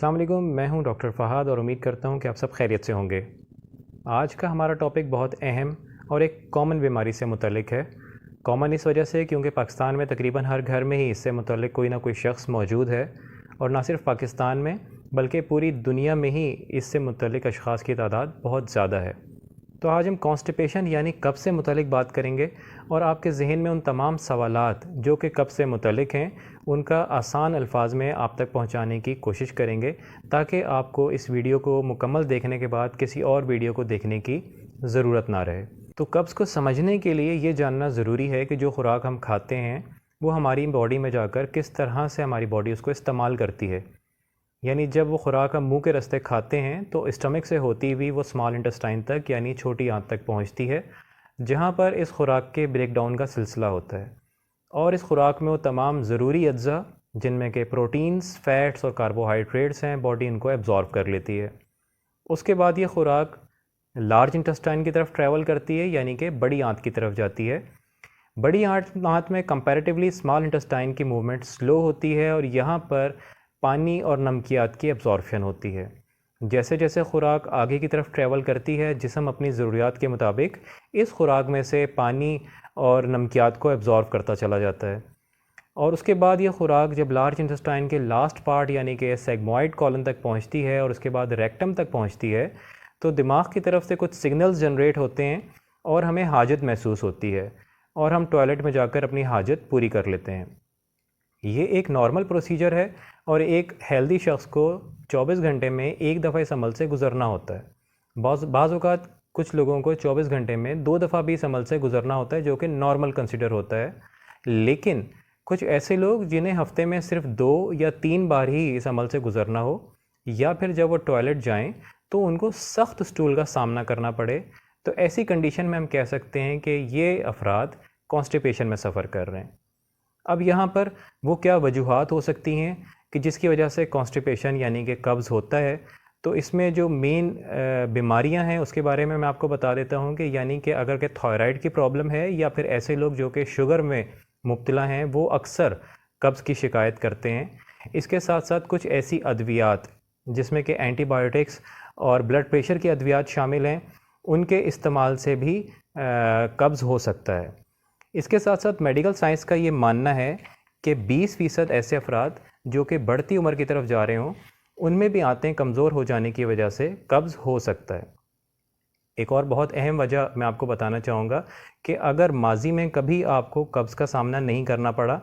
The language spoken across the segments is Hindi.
अस्सलाम वालेकुम, मैं हूं डॉक्टर फ़हाद और उम्मीद करता हूं कि आप सब खैरियत से होंगे। आज का हमारा टॉपिक बहुत अहम और एक कॉमन बीमारी से मुतल्लिक है। कॉमन इस वजह से क्योंकि पाकिस्तान में तकरीबन हर घर में ही इससे मुतल्लिक कोई ना कोई शख्स मौजूद है और ना सिर्फ पाकिस्तान में बल्कि पूरी दुनिया में ही इससे मुतल्लिक अशख़ास की तादाद बहुत ज़्यादा है। तो आज हम कॉन्स्टिपेशन यानी कब्ज़ से मुतल्लिक बात करेंगे और आपके ज़हन में उन तमाम सवालात जो कि कब्ज़ से मुतल्लिक हैं उनका आसान अल्फाज में आप तक पहुंचाने की कोशिश करेंगे ताकि आपको इस वीडियो को मुकम्मल देखने के बाद किसी और वीडियो को देखने की ज़रूरत ना रहे। तो कब्ज़ को समझने के लिए ये जानना ज़रूरी है कि जो ख़ुराक हम खाते हैं वो हमारी बॉडी में जाकर किस तरह से हमारी बॉडी उसको इस्तेमाल करती है। यानी जब वो ख़ुराक हम मुंह के रास्ते खाते हैं तो स्टमक से होती हुई वो स्मॉल इंटेस्टाइन तक यानी छोटी आंत तक पहुंचती है, जहां पर इस ख़ुराक के ब्रेक डाउन का सिलसिला होता है और इस ख़ुराक में वो तमाम ज़रूरी अज्जा जिनमें के प्रोटीन्स, फ़ैट्स और कार्बोहाइड्रेट्स हैं, बॉडी इनको एब्ज़ॉर्ब कर लेती है। उसके बाद ये ख़ुराक लार्ज इंटेस्टाइन की तरफ ट्रैवल करती है यानी कि बड़ी आंत की तरफ जाती है। बड़ी आंत में कंपैरेटिवली स्मॉल इंटेस्टाइन की मूवमेंट स्लो होती है और यहाँ पर पानी और नमकियात की एब्जॉर्प्शन होती है। जैसे जैसे ख़ुराक आगे की तरफ ट्रैवल करती है, जिस्म अपनी ज़रूरियात के मुताबिक इस ख़ुराक में से पानी और नमकियात को एब्ज़ॉर्ब करता चला जाता है और उसके बाद ये ख़ुराक जब लार्ज इंटेस्टाइन के लास्ट पार्ट यानी कि सेगमॉइड कॉलन तक पहुंचती है और उसके बाद रेक्टम तक पहुंचती है तो दिमाग की तरफ से कुछ सिग्नल्स जनरेट होते हैं और हमें हाजत महसूस होती है और हम टॉयलेट में जाकर अपनी हाजत पूरी कर लेते हैं। ये एक नॉर्मल प्रोसीजर है और एक हेल्दी शख्स को 24 घंटे में एक दफ़ा इस अमल से गुज़रना होता है। बाज़ औक़ात कुछ लोगों को 24 घंटे में 2 दफ़ा भी इस अमल से गुज़रना होता है, जो कि नॉर्मल कंसिडर होता है। लेकिन कुछ ऐसे लोग जिन्हें हफ़्ते में सिर्फ 2 या 3 बार ही इस अमल से गुज़रना हो या फिर जब वो टॉयलेट जाएं तो उनको सख्त स्टूल का सामना करना पड़े, तो ऐसी कंडीशन में हम कह सकते हैं कि ये अफराद कॉन्स्टिपेशन में सफ़र कर रहे हैं। अब यहाँ पर वो क्या वजूहात हो सकती हैं कि जिसकी वजह से कॉन्स्टिपेशन यानी कि कब्ज़ होता है। तो इसमें जो मेन बीमारियां हैं उसके बारे में मैं आपको बता देता हूँ कि यानी कि अगर के थायराइड की प्रॉब्लम है या फिर ऐसे लोग जो कि शुगर में मुब्तला हैं वो अक्सर कब्ज़ की शिकायत करते हैं। इसके साथ साथ कुछ ऐसी अद्वियात जिसमें कि एंटीबायोटिक्स और ब्लड प्रेशर की अद्वियात शामिल हैं, उनके इस्तेमाल से भी कब्ज़ हो सकता है। इसके साथ साथ मेडिकल साइंस का ये मानना है कि 20% ऐसे अफराद जो कि बढ़ती उम्र की तरफ जा रहे हों उनमें भी आंतें कमज़ोर हो जाने की वजह से कब्ज़ हो सकता है। एक और बहुत अहम वजह मैं आपको बताना चाहूँगा कि अगर माजी में कभी आपको कब्ज़ का सामना नहीं करना पड़ा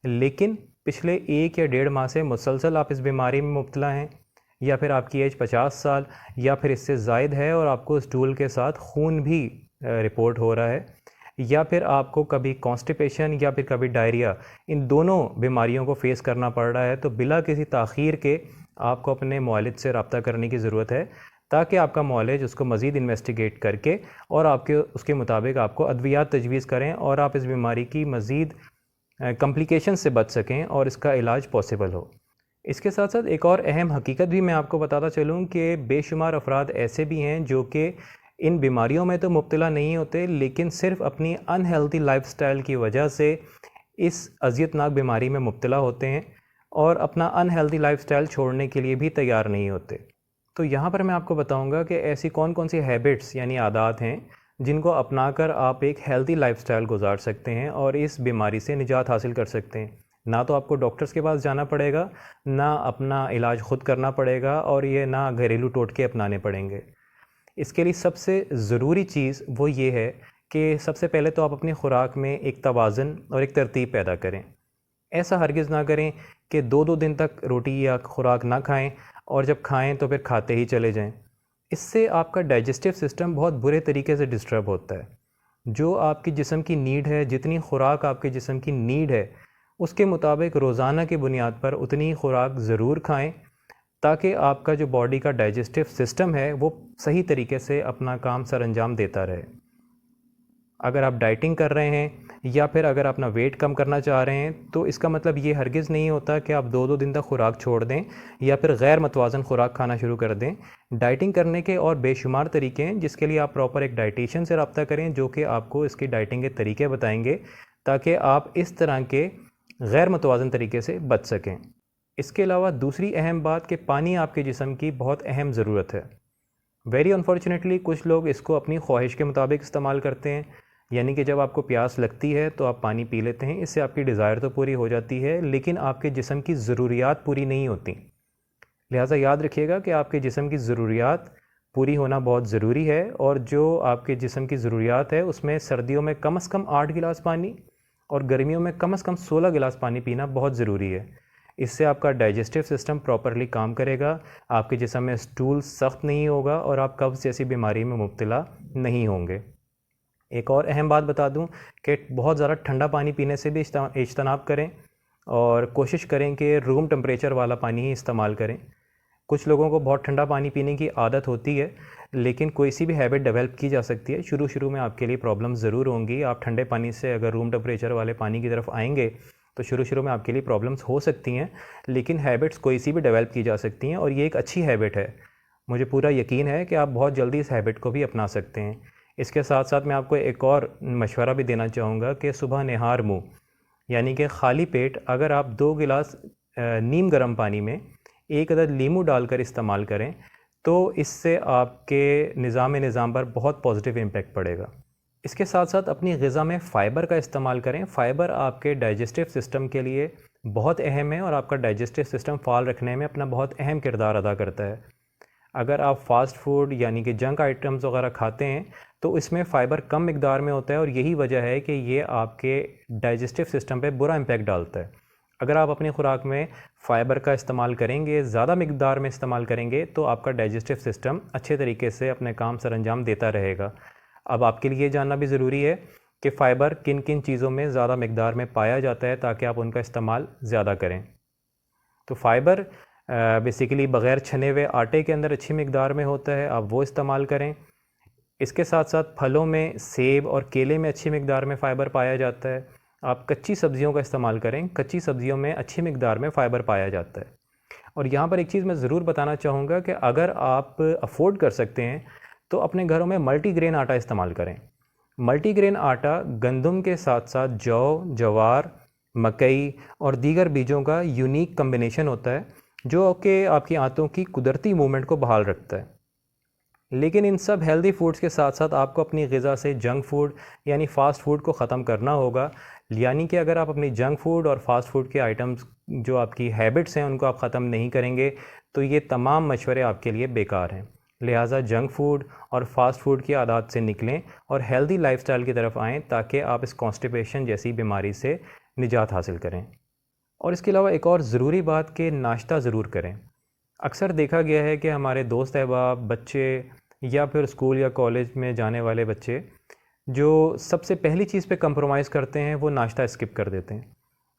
लेकिन पिछले 1 या 1.5 माह से मुसलसल आप इस बीमारी में मुब्तला हैं या फिर आपकी एज 50 साल या फिर इससे ज़ायद है और आपको स्टूल के साथ खून भी रिपोर्ट हो रहा है या फिर आपको कभी कॉन्स्टिपेशन या फिर कभी डायरिया, इन दोनों बीमारियों को फेस करना पड़ रहा है, तो बिला किसी ताख़ीर के आपको अपने मुआलिज से रब्ता करने की ज़रूरत है ताकि आपका मुआलिज उसको मज़ीद इन्वेस्टिगेट करके और आपके उसके मुताबिक आपको अद्वियात तजवीज़ करें और आप इस बीमारी की मज़ीद कम्प्लिकेशन से बच सकें और इसका इलाज पॉसिबल हो। इसके साथ साथ एक और अहम हकीकत भी मैं आपको बताता चलूँ कि बेशुमार अफराद ऐसे भी हैं जो कि इन बीमारियों में तो मुब्तला नहीं होते लेकिन सिर्फ अपनी अनहेल्दी लाइफस्टाइल की वजह से इस अज़ियतनाक बीमारी में मुब्तला होते हैं और अपना अनहेल्दी लाइफस्टाइल छोड़ने के लिए भी तैयार नहीं होते। तो यहाँ पर मैं आपको बताऊँगा कि ऐसी कौन कौन सी हैबिट्स यानी आदत हैं जिनको अपनाकर आप एक हेल्दी लाइफस्टाइल गुजार सकते हैं और इस बीमारी से निजात हासिल कर सकते हैं। ना तो आपको डॉक्टर्स के पास जाना पड़ेगा, ना अपना इलाज ख़ुद करना पड़ेगा और ये ना घरेलू टोटके अपनाने पड़ेंगे। इसके लिए सबसे ज़रूरी चीज़ वो ये है कि सबसे पहले तो आप अपनी ख़ुराक में एक तवाज़ुन और एक तरतीब पैदा करें। ऐसा हरगिज़ ना करें कि 2-2 दिन तक रोटी या ख़ुराक ना खाएं और जब खाएं तो फिर खाते ही चले जाएं। इससे आपका डाइजेस्टिव सिस्टम बहुत बुरे तरीके से डिस्टर्ब होता है। जो आपकी जिस्म की नीड है, जितनी ख़ुराक आपके जिस्म की नीड है, उसके मुताबिक रोज़ाना की बुनियाद पर उतनी ख़ुराक ज़रूर खाएँ ताकि आपका जो बॉडी का डाइजेस्टिव सिस्टम है वो सही तरीके से अपना काम सर अंजाम देता रहे। अगर आप डाइटिंग कर रहे हैं या फिर अगर अपना वेट कम करना चाह रहे हैं तो इसका मतलब ये हरगिज़ नहीं होता कि आप 2-2 दिन तक ख़ुराक छोड़ दें या फिर गैर मतवाज़न ख़ुराक खाना शुरू कर दें। डाइटिंग करने के और बेशुमार तरीके हैं जिसके लिए आप प्रॉपर एक डाइटिशियन से रब्ता करें जो कि आपको इसकी डाइटिंग के तरीके बताएंगे ताकि आप इस तरह के गैर मतवाज़न तरीके से बच सकें। इसके अलावा दूसरी अहम बात कि पानी आपके जिस्म की बहुत अहम ज़रूरत है। वेरी अनफॉर्चुनेटली कुछ लोग इसको अपनी ख्वाहिश के मुताबिक इस्तेमाल करते हैं, यानी कि जब आपको प्यास लगती है तो आप पानी पी लेते हैं, इससे आपकी डिज़ायर तो पूरी हो जाती है लेकिन आपके जिस्म की ज़रूरियात पूरी नहीं होती। लिहाजा याद रखिएगा कि आपके जिस्म की ज़रूरियात पूरी होना बहुत ज़रूरी है, और जो आपके जिस्म की ज़रूरियात है उसमें सर्दियों में कम से कम 8 गिलास पानी और गर्मियों में कम से कम 16 गिलास पानी पीना बहुत ज़रूरी है। इससे आपका डाइजेस्टिव सिस्टम प्रॉपरली काम करेगा, आपके जिस्म में स्टूल सख्त नहीं होगा और आप कब्ज़ जैसी बीमारी में मुब्तला नहीं होंगे। एक और अहम बात बता दूं कि बहुत ज़्यादा ठंडा पानी पीने से भी इज्तनाब करें और कोशिश करें कि रूम टेम्परेचर वाला पानी ही इस्तेमाल करें। कुछ लोगों को बहुत ठंडा पानी पीने की आदत होती है, लेकिन कोई सी भी हैबिट डेवलप की जा सकती है। शुरू में आपके लिए प्रॉब्लम ज़रूर होंगी। आप ठंडे पानी से अगर रूम टेम्परेचर वाले पानी की तरफ आएंगे तो शुरू में आपके लिए प्रॉब्लम्स हो सकती हैं, लेकिन हैबिट्स कोई सी भी डेवलप की जा सकती हैं और ये एक अच्छी हैबिट है। मुझे पूरा यकीन है कि आप बहुत जल्दी इस हैबिट को भी अपना सकते हैं। इसके साथ साथ मैं आपको एक और मशवरा भी देना चाहूँगा कि सुबह निहार मुँह, यानी कि खाली पेट अगर आप 2 गिलास नीम गर्म पानी में 1 अदद लीमू डालकर इस्तेमाल करें तो इससे आपके निज़ाम पर बहुत पॉजिटिव इम्पैक्ट पड़ेगा। इसके साथ साथ अपनी ग़िज़ा में फ़ाइबर का इस्तेमाल करें। फ़ाइबर आपके डाइजेस्टिव सिस्टम के लिए बहुत अहम है और आपका डाइजेस्टिव सिस्टम फ़ाल रखने में अपना बहुत अहम किरदार अदा करता है। अगर आप फ़ास्ट फूड यानी कि जंक आइटम्स वगैरह खाते हैं तो इसमें फ़ाइबर कम मिकदार में होता है और यही वजह है कि ये आपके डाइजेस्टिव सिस्टम पे बुरा इम्पैक्ट डालता है। अगर आप अपनी खुराक में फ़ाइबर का इस्तेमाल करेंगे, ज़्यादा मिकदार में इस्तेमाल करेंगे, तो आपका डाइजेस्टिव सिस्टम अच्छे तरीके से अपने काम सरअंजाम देता रहेगा। अब आपके लिए ये जानना भी ज़रूरी है कि फ़ाइबर किन किन चीज़ों में ज़्यादा मिकदार में पाया जाता है ताकि आप उनका इस्तेमाल ज़्यादा करें। तो फ़ाइबर बेसिकली बग़ैर छने हुए आटे के अंदर अच्छी मिकदार में होता है, आप वो इस्तेमाल करें। इसके साथ साथ फलों में सेब और केले में अच्छी मिकदार में फ़ाइबर पाया जाता है। आप कच्ची सब्ज़ियों का इस्तेमाल करें, कच्ची सब्ज़ियों में अच्छी मिकदार में फ़ाइबर पाया जाता है। और यहाँ पर एक चीज़ मैं ज़रूर बताना चाहूँगा कि अगर आप अफ़ोर्ड कर सकते हैं तो अपने घरों में मल्टीग्रेन आटा इस्तेमाल करें। मल्टीग्रेन आटा गंदम के साथ साथ जौ, जवार, मकई और दीगर बीजों का यूनिक कम्बिनेशन होता है जो कि आपकी आंतों की कुदरती मूवमेंट को बहाल रखता है। लेकिन इन सब हेल्दी फूड्स के साथ साथ आपको अपनी ग़िज़ा से जंक फूड यानी फ़ास्ट फूड को ख़त्म करना होगा। यानी कि अगर आप अपनी जंक फूड और फास्ट फूड के आइटम्स जो आपकी हैबिट्स हैं उनको आप ख़त्म नहीं करेंगे तो ये तमाम मशवरे आपके लिए बेकार हैं। लिहाजा जंक फूड और फास्ट फूड की आदत से निकलें और हेल्दी लाइफस्टाइल की तरफ आएँ ताकि आप इस कॉन्स्टिपेशन जैसी बीमारी से निजात हासिल करें। और इसके अलावा एक और ज़रूरी बात कि नाश्ता ज़रूर करें। अक्सर देखा गया है कि हमारे दोस्त अहबाब, बच्चे या फिर स्कूल या कॉलेज में जाने वाले बच्चे जो सबसे पहली चीज़ पे कंप्रोमाइज़ करते हैं वो नाश्ता स्किप कर देते हैं।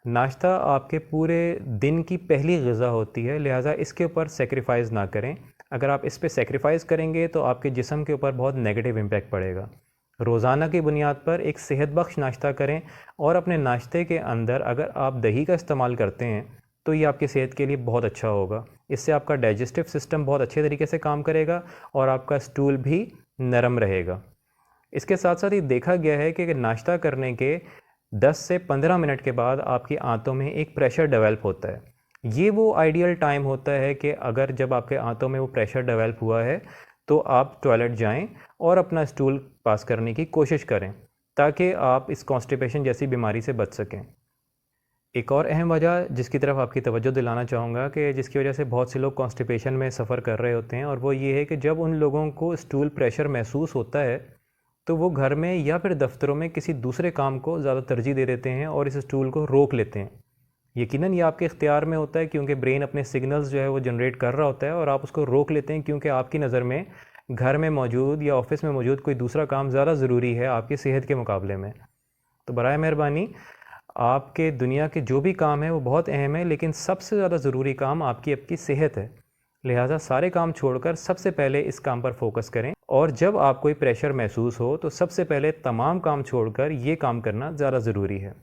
नाश्ता आपके पूरे दिन की पहली ग़िज़ा होती है, लिहाजा इसके ऊपर सेक्रीफाइस ना करें। अगर आप इस पे सेक्रीफाइस करेंगे तो आपके जिस्म के ऊपर बहुत नेगेटिव इम्पैक्ट पड़ेगा। रोज़ाना की बुनियाद पर एक सेहत बख्श नाश्ता करें और अपने नाश्ते के अंदर अगर आप दही का इस्तेमाल करते हैं तो ये आपकी सेहत के लिए बहुत अच्छा होगा। इससे आपका डाइजेस्टिव सिस्टम बहुत अच्छे तरीके से काम करेगा और आपका स्टूल भी नरम रहेगा। इसके साथ साथ ये देखा गया है कि नाश्ता करने के 10 से 15 मिनट के बाद आपकी आंतों में एक प्रेशर डेवलप होता है। ये वो आइडियल टाइम होता है कि अगर जब आपके आंतों में वो प्रेशर डेवलप हुआ है तो आप टॉयलेट जाएं और अपना स्टूल पास करने की कोशिश करें ताकि आप इस कॉन्स्टिपेशन जैसी बीमारी से बच सकें। एक और अहम वजह जिसकी तरफ आपकी तवज्जो दिलाना चाहूँगा कि जिसकी वजह से बहुत से लोग कॉन्स्टिपेशन में सफ़र कर रहे होते हैं, और वो ये है कि जब उन लोगों को स्टूल प्रेशर महसूस होता है तो वो घर में या फिर दफ्तरों में किसी दूसरे काम को ज़्यादा तरजीह दे देते हैं और इस स्टूल को रोक लेते हैं। यकीनन ये आपके इख्तियार में होता है क्योंकि ब्रेन अपने सिग्नल्स जो है वो जनरेट कर रहा होता है और आप उसको रोक लेते हैं क्योंकि आपकी नज़र में घर में मौजूद या ऑफिस में मौजूद कोई दूसरा काम ज़्यादा ज़रूरी है आपकी सेहत के मुकाबले में। तो बराए मेहरबानी आपके दुनिया के जो भी काम है वो बहुत अहम है, लेकिन सबसे ज़्यादा ज़रूरी काम आपकी सेहत है। लिहाजा सारे काम छोड़कर सबसे पहले इस काम पर फोकस करें और जब आप कोई प्रेशर महसूस हो तो सबसे पहले तमाम काम छोड़कर ये काम करना ज़्यादा ज़रूरी है।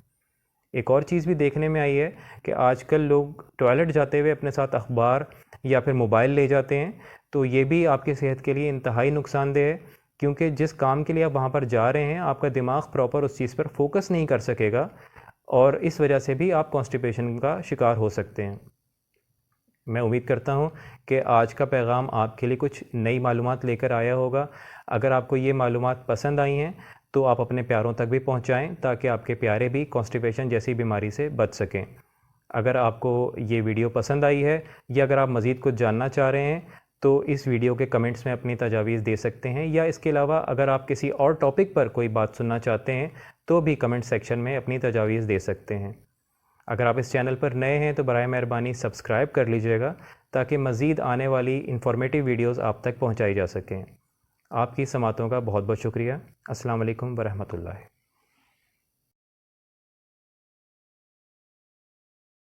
एक और चीज़ भी देखने में आई है कि आजकल लोग टॉयलेट जाते हुए अपने साथ अखबार या फिर मोबाइल ले जाते हैं, तो ये भी आपकी सेहत के लिए इंतहाई नुकसानदेह है क्योंकि जिस काम के लिए आप वहाँ पर जा रहे हैं आपका दिमाग प्रॉपर उस चीज़ पर फोकस नहीं कर सकेगा और इस वजह से भी आप कॉन्स्टिपेशन का शिकार हो सकते हैं। मैं उम्मीद करता हूँ कि आज का पैगाम आपके लिए कुछ नई मालूमात लेकर आया होगा। अगर आपको ये मालूमात पसंद आई हैं तो आप अपने प्यारों तक भी पहुँचाएँ ताकि आपके प्यारे भी कॉन्स्टिपेशन जैसी बीमारी से बच सकें। अगर आपको ये वीडियो पसंद आई है या अगर आप मज़ीद कुछ जानना चाह रहे हैं तो इस वीडियो के कमेंट्स में अपनी तजावीज़ दे सकते हैं, या इसके अलावा अगर आप किसी और टॉपिक पर कोई बात सुनना चाहते हैं तो भी कमेंट सेक्शन में अपनी तजावीज़ दे सकते हैं। अगर आप इस चैनल पर नए हैं तो बराए मेहरबानी सब्सक्राइब कर लीजिएगा ताकि मज़ीद आने वाली इंफॉर्मेटिव वीडियोज़ आप तक पहुँचाई जा सकें। आपकी समातों का बहुत बहुत शुक्रिया। अस्सलाम वालेकुम वरहमतुल्लाह।